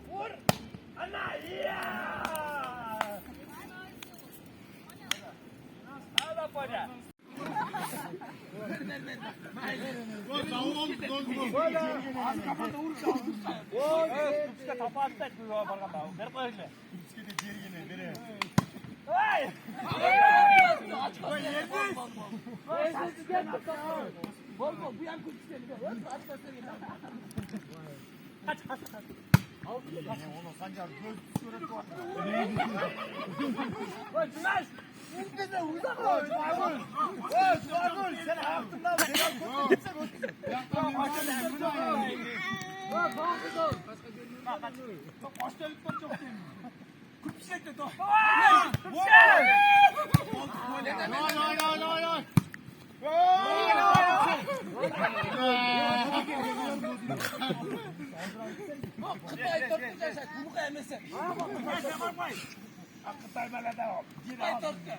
Vur. Ana iya. Hala pada. Az kafanda vurursa vurursa. Kupska tapa attı duyuyor barkanda. Ver koyun. Kupska da diğer yine bere. Hey! Aç koy yerdeyiz. Bol bol bu yan kupska geliyor. Aç koy. Kaç. Onu sancar göz suratı var. Vay Cünaş! Ülkede uzak ol! Şuagül! Oy Şuagül! Sen hayatından beni gitse götürsün. Yaktan başka bir şey. Bak kız ol. Bak çok başladıktan çok değil. Kupşekte to. Vay! Oy. Kıtay toplayacaksak bunu kaymesen. Bakmayın. Kıtay böyle devam. Kıtay topla.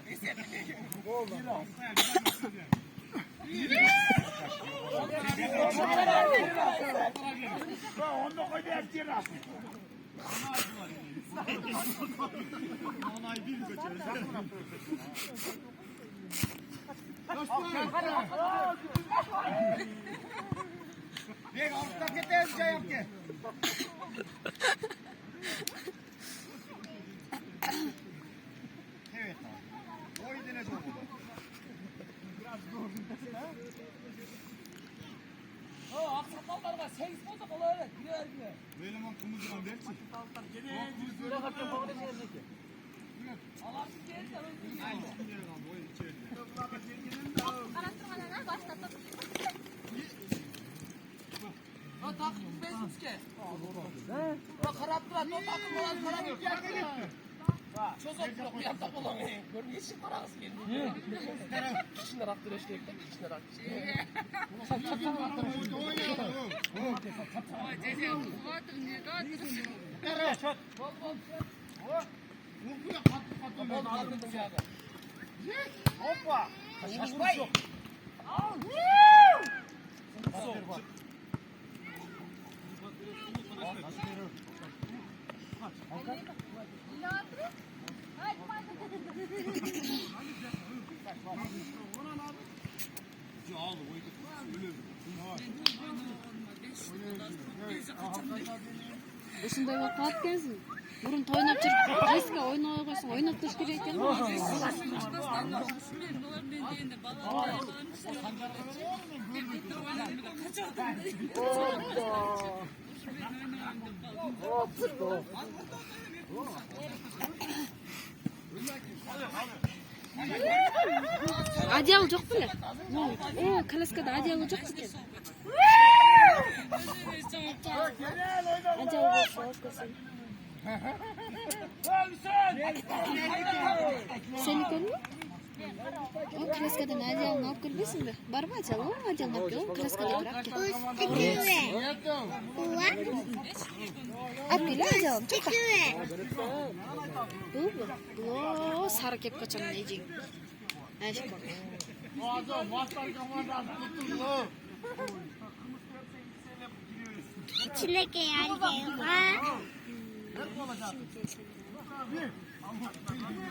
Onu koy bir tira. Onay bir göçeriz. Bek alttan gideriz cayam ki. Evet abi. O idine doğru. Biraz doğru. O aksakallar var. 8 bozuk ol öyle. Girer girer. Böyle man kumuzdan belki. Böyle kapıya bağlı şey ki. Alarsın geldi de öyle. Aynen. Boy içeride. Araştırmalarına başlatalım. O takım bezmiş ki. O karabdılar, o takım olan para bir yer geliyor. Çözüm yok, bir yanda kullanıyor. Görün yeşil para kız geldi. Kişiler aktır işte, kişiler aktır. Hoppa! Şaşmayın! Ушундай вакыт келсин. Мурун тойноп жүрүп, эске ойной койсоң, ойноп туруш керек экен. Одеял жок беле? О, коляскада одеял жок экен. Одеял болсо өткөсүн. Senikini? O klaskadan adiyalını alıp gelmesin mi? Var mı acaba? O adiyalını alıp gel. Klaskada bırak gel. Alıp gel adiyalını. Bu mu? Bu sarı kep kaçan ne diyecek? Aşk bak. İçindeki yerliği var.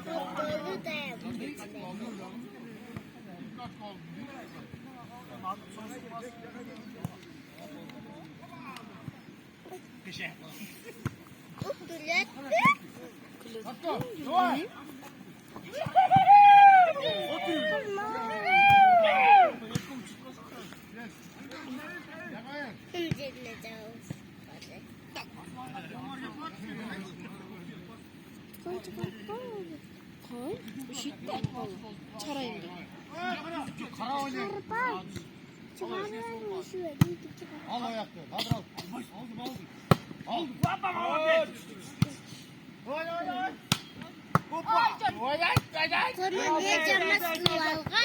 Doktoru da yapıyor. Koy, üşüttü. Çarayım da. Al ayakta. Kaldır al. Aldım. Aldım. Oy. Hoppa. Oy. Sonra niye camı sıvalga?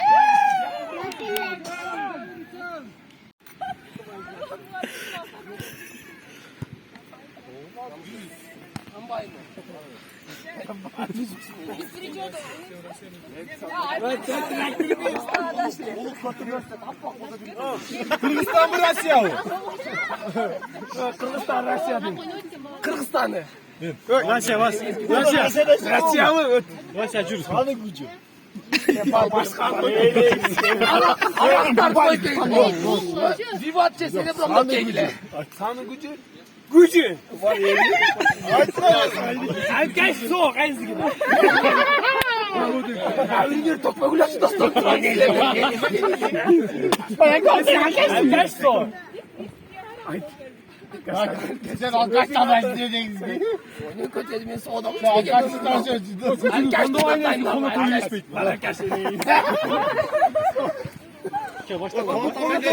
Kırgızistan mı Rusya mı? Kırgızistan, Rusya değil. Kırgızistan'ı. Rusya bas. Rusya mı? Rusya jür. Kanın gücü. Ayaklar koydu. Vivatçe seni bırakmak geyle. Kanın gücü. Gücü. Var yeri. Ay kaç soğuk en zgin. Bir tokma gulaşı da stokturan geyle. Kaç soğuk. Sen kaç tane izleyeceksiniz ki? Onun köteliğinin soğuda mı? Kaç tane izleyeceksiniz? Kaç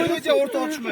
Önce orta uçma.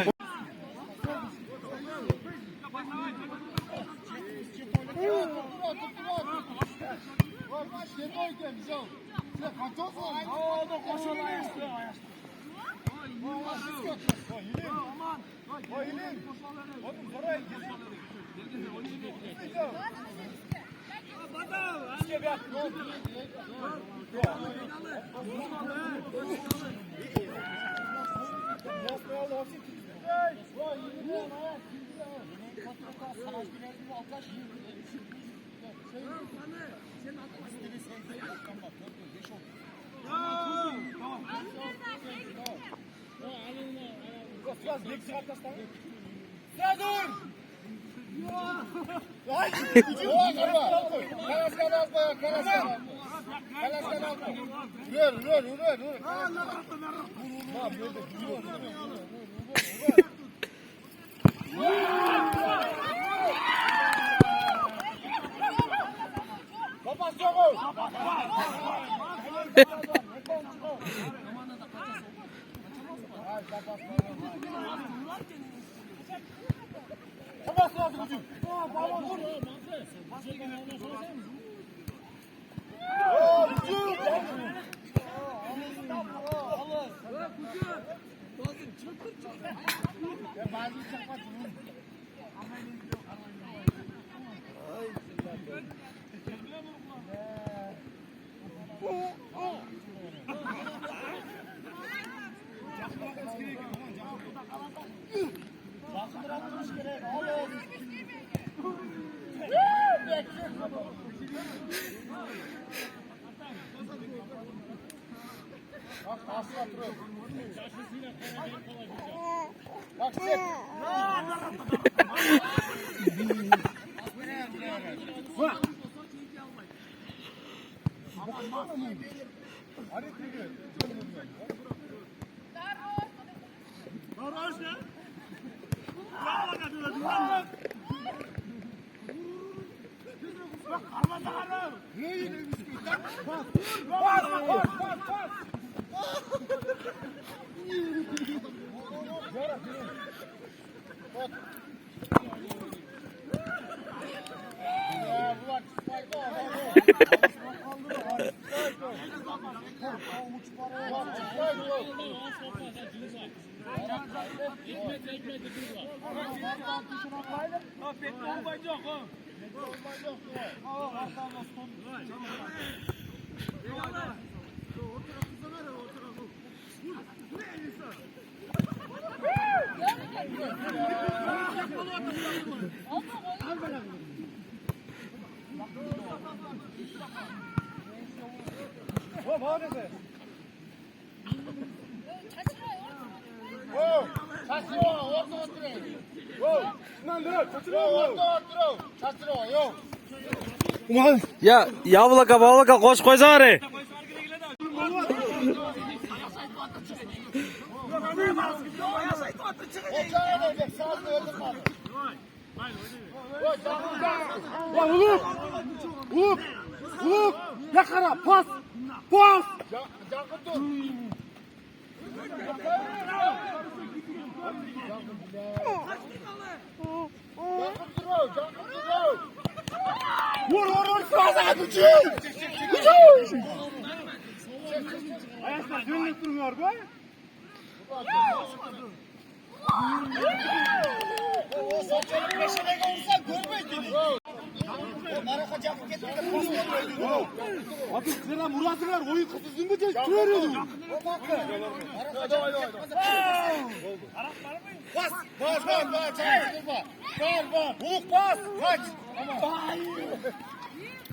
Ya yablaka bablaka koş koy zari. Yakara pas. Pas. Vur fazla gücü. Ayakta dönüp durmuyor bu. O saçların peşine gelirsen görmek gibi. Onlara çabuk git. Pas Abi sıra Murat'ın oyun kıtısın mı diye söylüyorum. Bas. Bas. Huk bas. Kaç.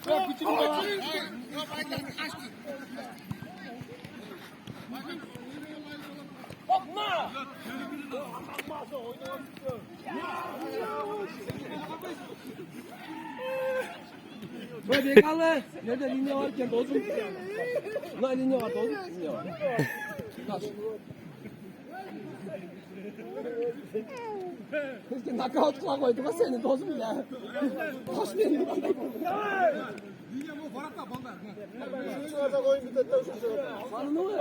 Ya küçük baba. Bakma. Böyle delikanlı. Nerede linye varken dozum. Ulan linye var dozum. Linye var. Nasıl? Keşke knockout kıla koyduk ha seni dozum bile. Hoş benim. Sanını mı?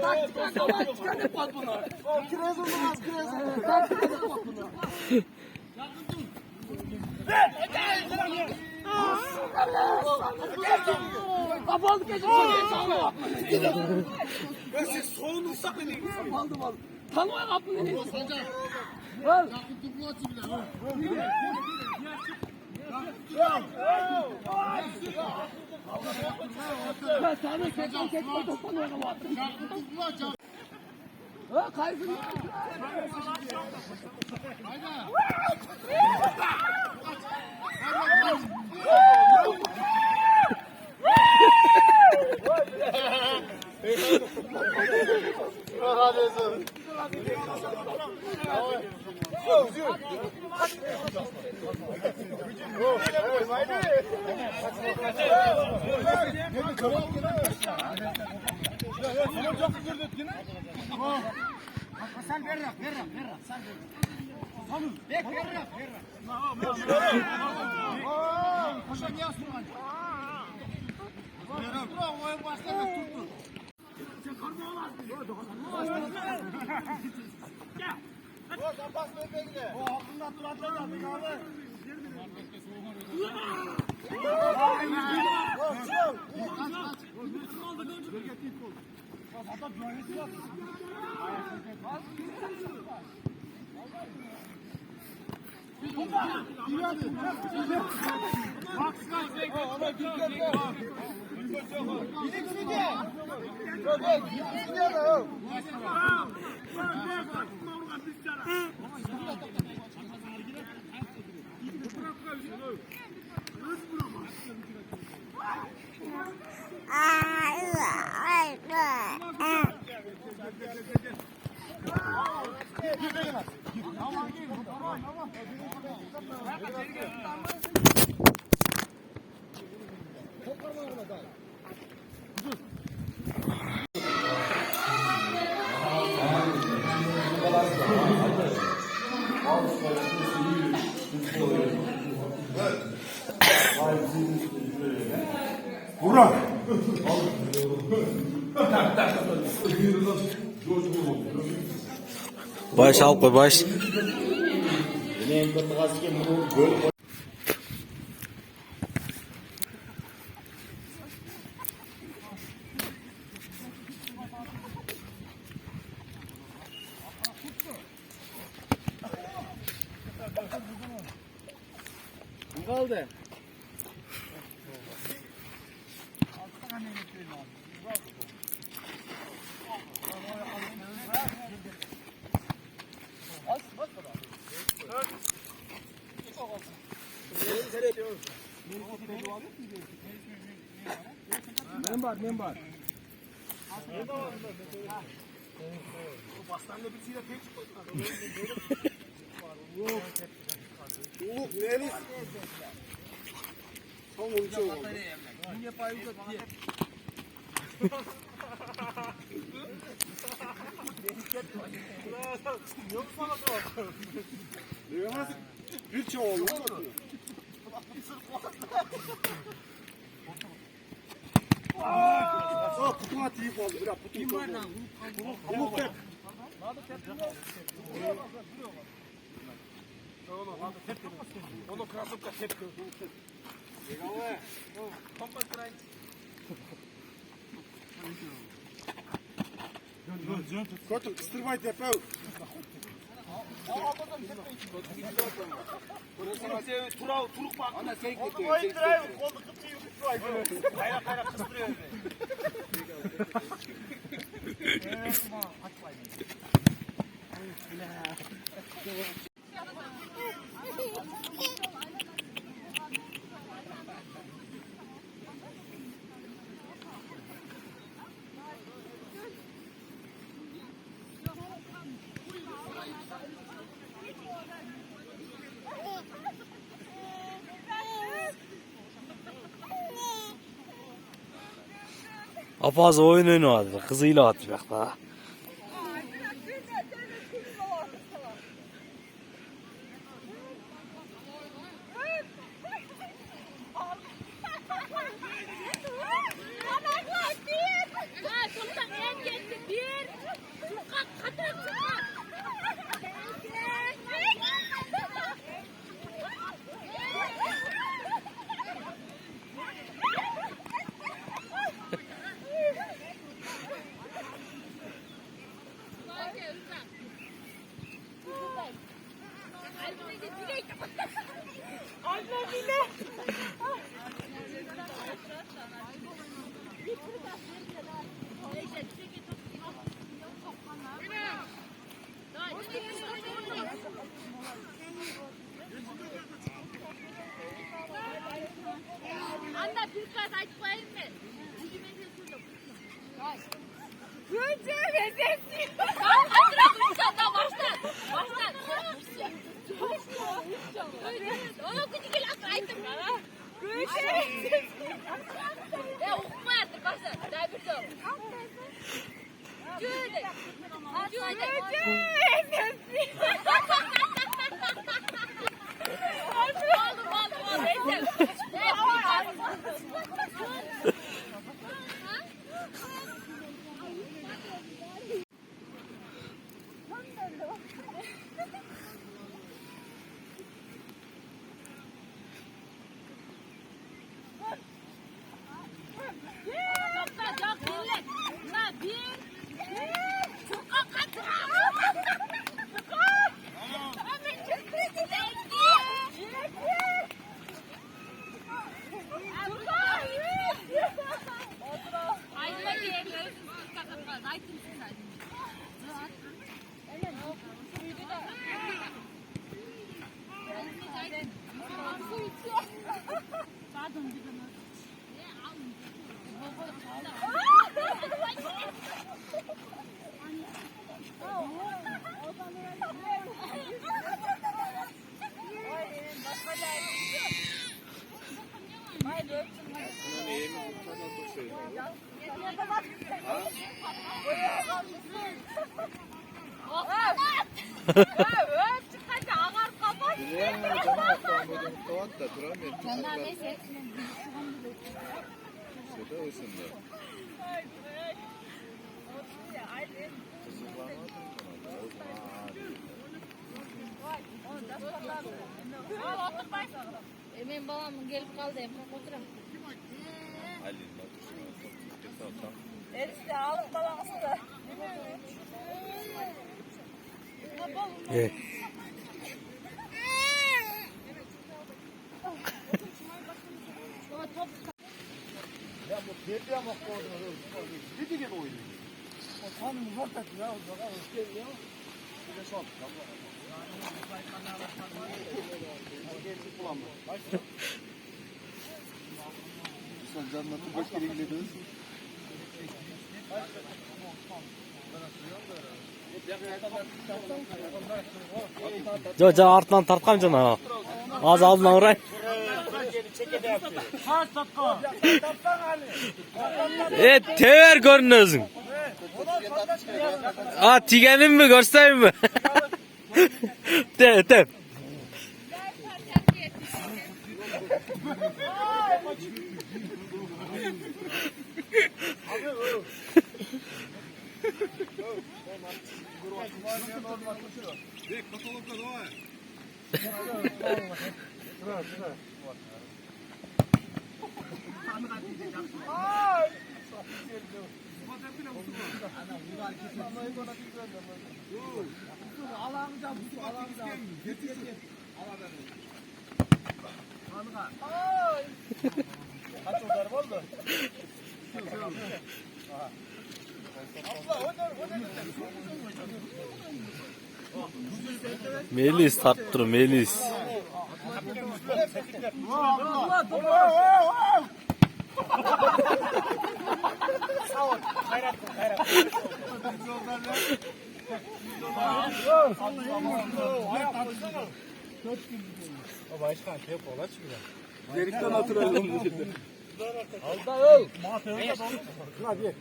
Taktik olsa çıkan ne pat bunlar? Kiraz olmaz. Taktik olsa pat bunlar. Kapalı geçin sonra Ben siz soğunu sakın. Aldım aldım. Tanıma kapını ne? Al. Ben sana keçen tanıma kapını. Ha kaysın. Sen ver. Sen ver. Koşa niye asılman? Oyun başladı tuttu. O altından dur atlar abi. Baş al koy baş. Kaldı. Membar. Kotuk ıstırmayı tepe. Turuk bak. Ana sen gidiyorsun. Oyun drive koldu kıpıyı kıpıyı. Kayrak kayrak kıstırıyor. Apazı oyun oynadı. Kızıyla atacak daha. Anne bir kez açmayayım mı? Gülce rezilsin. Baştan. Onu küçük el ataydım. Gülce rezilsin. Okuma artık baştan. Daha bir de. Gülce. Gülce rezilsin. Benim babam gelip kaldı. Oturam. Erişte alıp babamızı da. Evet. Ya bu kedi ama koydu. Gidi gibi oynuyor. O tanım uzak ya. Uzak geliyor. Bir de son. Sen canına kaç kere gidiyorsun? Can artdan tartkan cana. Az aldın uğray. Tever görünüyorsun. Tigenin mi göstereyim mi? Te. Kaç odarım oldu? Melis tarttır Melis. Başkan şey kola çıkıyor. Delikten hatırlayalım. Hadi.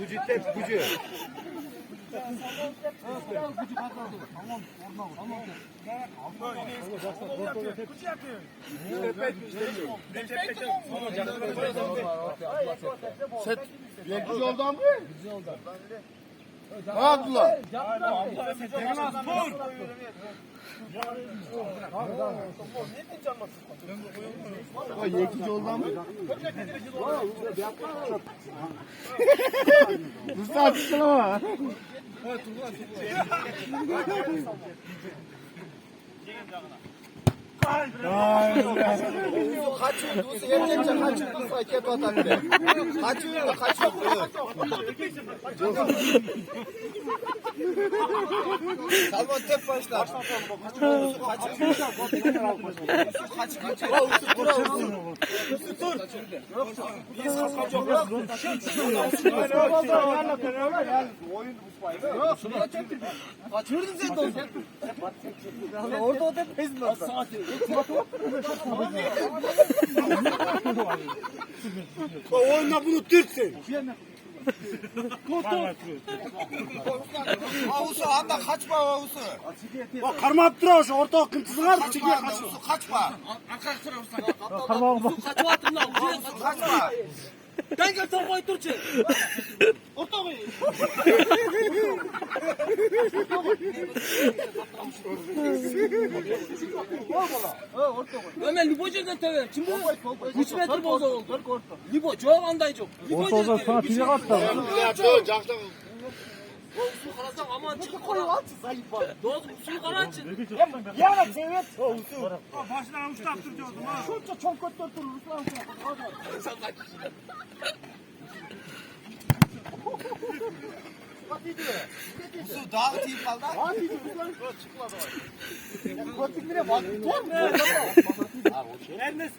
Bu ciddet gücü. Set gücü oldu mu? Gücü oldu. Abdullah. O yekici oldu mu? Mustafa çıkma. Kaçıyor, yemeyecek kaçıyor, paket atar. Kaçıyor da kaçıyor. Salman tek başlar. Kaçırdın sen de olsun. Orada o tepesin lan. Oyunda bunu Türksün. Avusu anda kaçma avusu. Bak karma attırıyor şu orta kıntısı var. Kaçma. Kaçma attın lan. Kaçma. Ben gel sen koy Türkçe. Orta mı? Ömer Libo'cu'dan tabii. Kim bu? 3 metre boza oldu. Libo çok andaycı. Orta olsa sana pide kattı. Su karasam aman çık koy at. Doz su karasın. Ya evet. Başına avuç taktırıyordum ha. Çok çok kötü durur. Su daha tip kaldı. Hadi lan. Kotikine bak. Enes.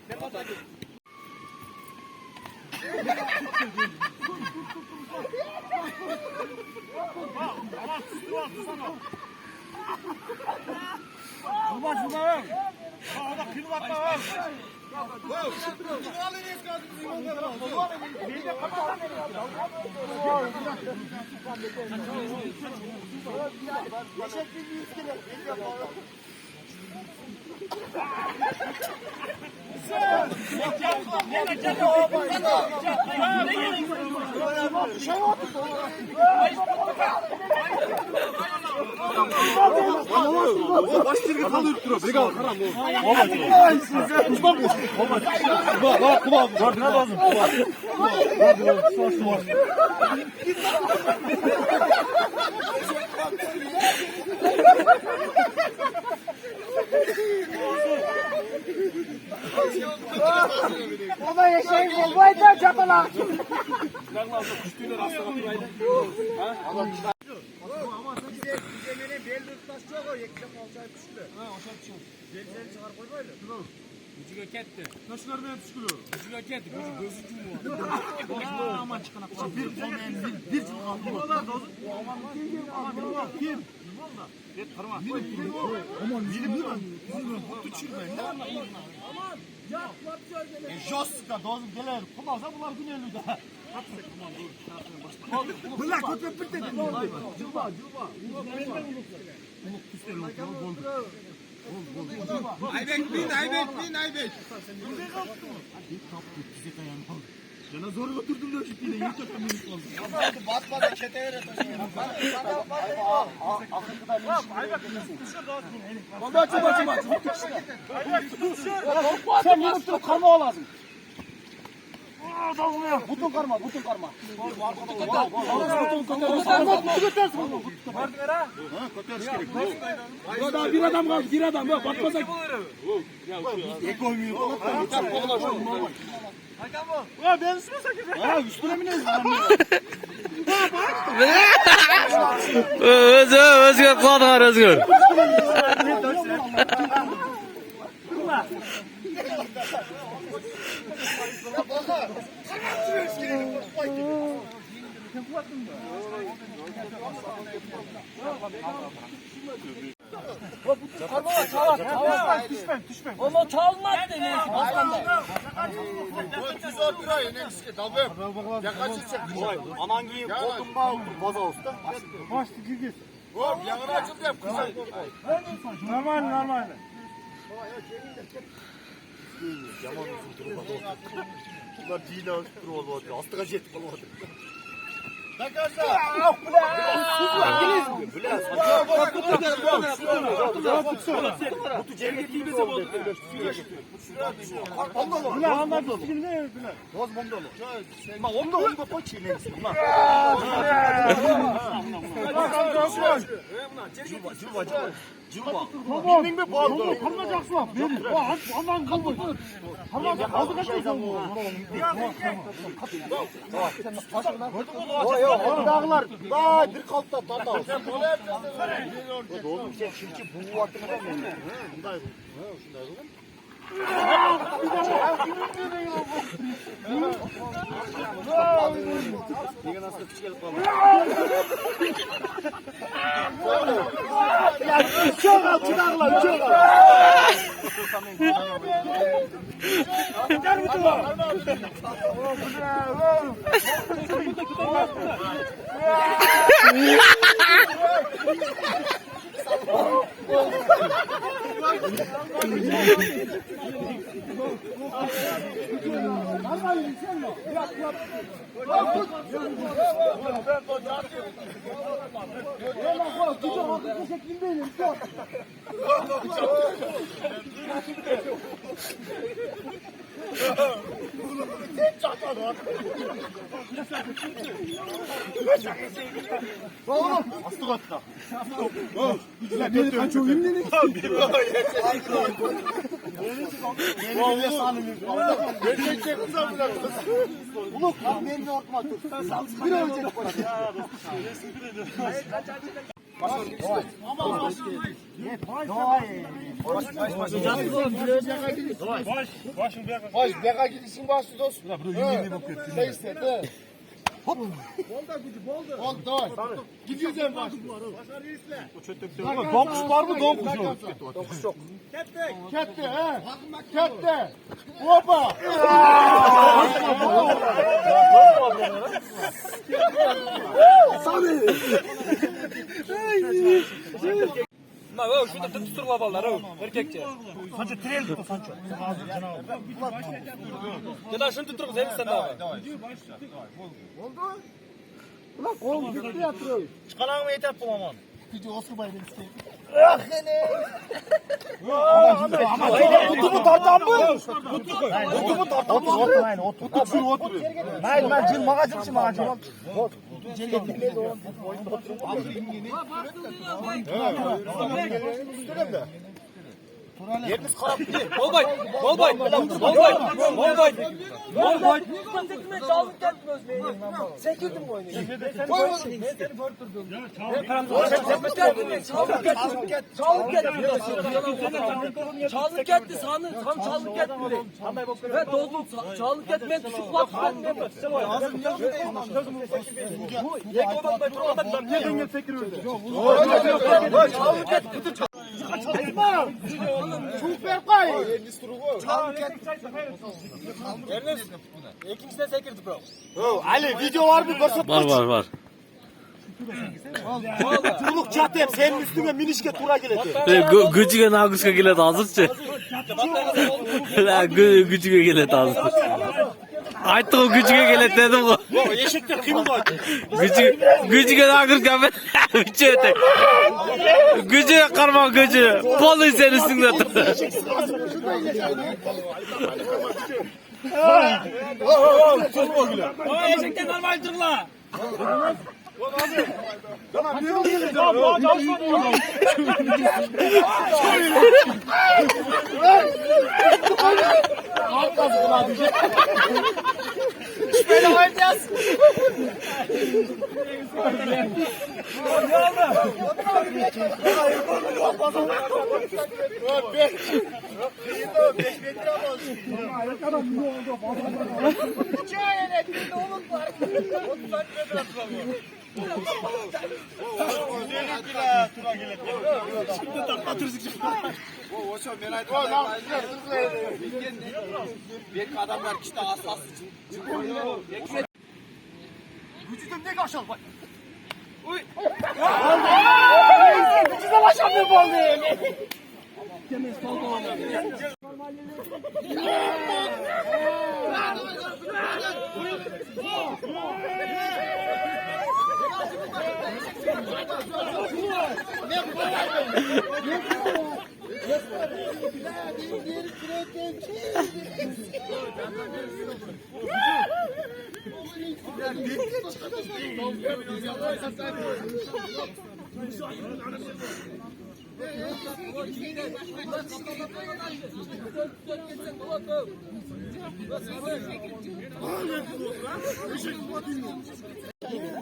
Şuna. Orada kıyım atma. Başını kalır duruyor. Bir kal karam. Bak biraz lazım. Baba yaşayın olmayı da çapala. Bize bel tutmaz çok o yekten kalçaya düştü. Ha aşağı düşüyor. Belleri çıkar koy böyle. Gücüge ketti. Nasıl görmeye düşkülüyor? Gücüge ketti. Gözü cumhur. Aman çıkana. Bir çıkana. Bu kadar da olsun. Aman kim? Bir parmak. Aman bilim mi? Kutu çürmeyin. Aman. Ya yapıyor gene. Joska dozum gelir. Kumasa bunlar günelli de. Bunlar kutu bitti. Cuba. Aybek bin. Yana zor götürdüm de şimdi yine yiyecek minik oldu. Batmadan çete öğreteceğim. Sen yumurtlu karma olasın. Butun karma. Burada bir adam kaldı, bir adam. Yok, batmasa. Ben üstüne sakın. Ha, üstüne mi ne? Özgür qoldilar Özgür. Onu çalmaz demek. Aman giyin, koltuğun bağlı, baza usta. Başlı girgis. Hop, yanına açıldı yap kızım. Normal. Bunlar cihine ölçüp duruyor. Astığa jet kalmadı. Dağlar, daha bir kaltta tata. Sen böyle yapacaksın. Doğru bir şey, çünkü bu vaktinde mi? Bunday bu. Şunday bu. Yine nasıl küçük gelip kaldı? Ya çok al, çıkarlar, çok al. Gel bir tuva. Aslı katta. Ben çok ünlüyüm. Uluk, ben de ortma dur. Bir ölecek bana. Baş, beka gidisin başı dostum. Şey istedi. Hop. Bolda. Gidiyoruz en baş. Donkuş var mı donkuş yok? Donkuş yok. Kette he. Kette. Hopa. Sami. Ma o şurada tuttur babalar o erkekçe. Sancho trel tut Sancho. Ya da şunu tuttur sen sen abi. Ulan kol gitti yatırıyor. Çıkaran mı yeter bu aman? Gidiyor Oscar Bay'dan istedim. Kutumu tartan mı? Kutumu tartan mı? Otur aynı otur. Otur şunu otur. Ben cil magazin magazin. Yerimiz karap değil. Bolbay. Çalık gelmez benim. Sekirdim bu oyunu. Çalık geldi sanın. Tam çalık geldi bile. Ve doldu. Çalık geldi ben düşüp bak. Süper kay. İkincisine sekirdi bro. Ali video var mı? Var. Çuluk çatayım senin üstüne minişke tura geledi. Gücüge Nagusga keladi hozirchi. Gücüge keladi hozir. Ayttık o gücüge gelet dedim o. Eşekler kıyıldı. Gücüge daha kırken ben üçü ötek. Gücüge karma gücü. Polu sen üstünde dur. Eşekten normal durla. Tamam bir oldu. Tamam bu ağaç alışmadı. Böyle oynayacağız. Belki adamlar işte asas için. Vücudum ne kaşal bak.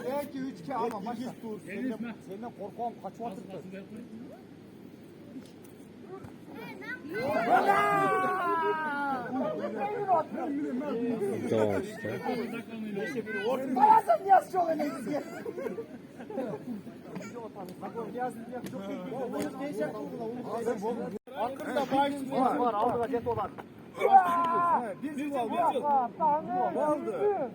Belki 3K ama maçta dur. Senden korkuyorum kaç vatıktır. Tamam işte. Bazen yaz çok önemli. Hakkında bahis var. Aldı da depo var. Bir yıl aldı. Aldı.